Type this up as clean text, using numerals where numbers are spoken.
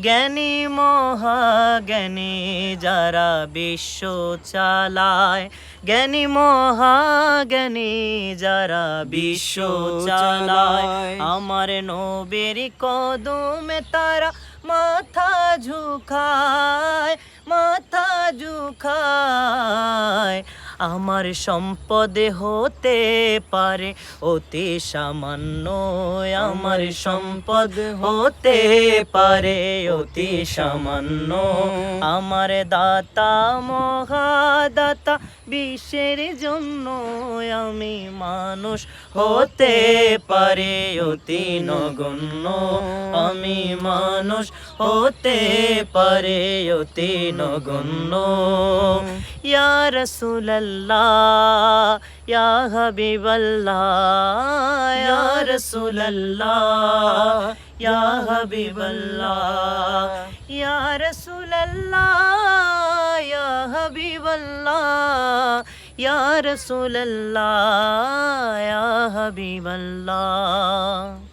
জ্ঞানী মহাজ্ঞানী যারা বিশ্ব চালায়, জ্ঞানী মহাজ্ঞানী যারা বিশ্ব চালায়, আমার নবীর কদমে তারা মাথা ঝুঁকায়, মাথা ঝুঁকায়। আমার সম্পদ হতে পারে অতি সামান্য, আমার সম্পদ হতে পারে অতি সামান্য। আমার দাতা মহাদাতা বিশ্বের জন্য, আমি মানুষ হতে পারে অতি নগণ্য, আমি মানুষ হতে পারে অতি নগণ্য। ইয়া রাসূলুল্লাহ ইয়া হাবিবাল্লাহ, ইয়া রাসূলুল্লাহ ইয়া হাবিবাল্লাহ, ইয়া রাসূলুল্লাহ ইয়া হাবিবাল্লাহ, ইয়া রাসূলুল্লাহ ইয়া হাবিবাল্লাহ।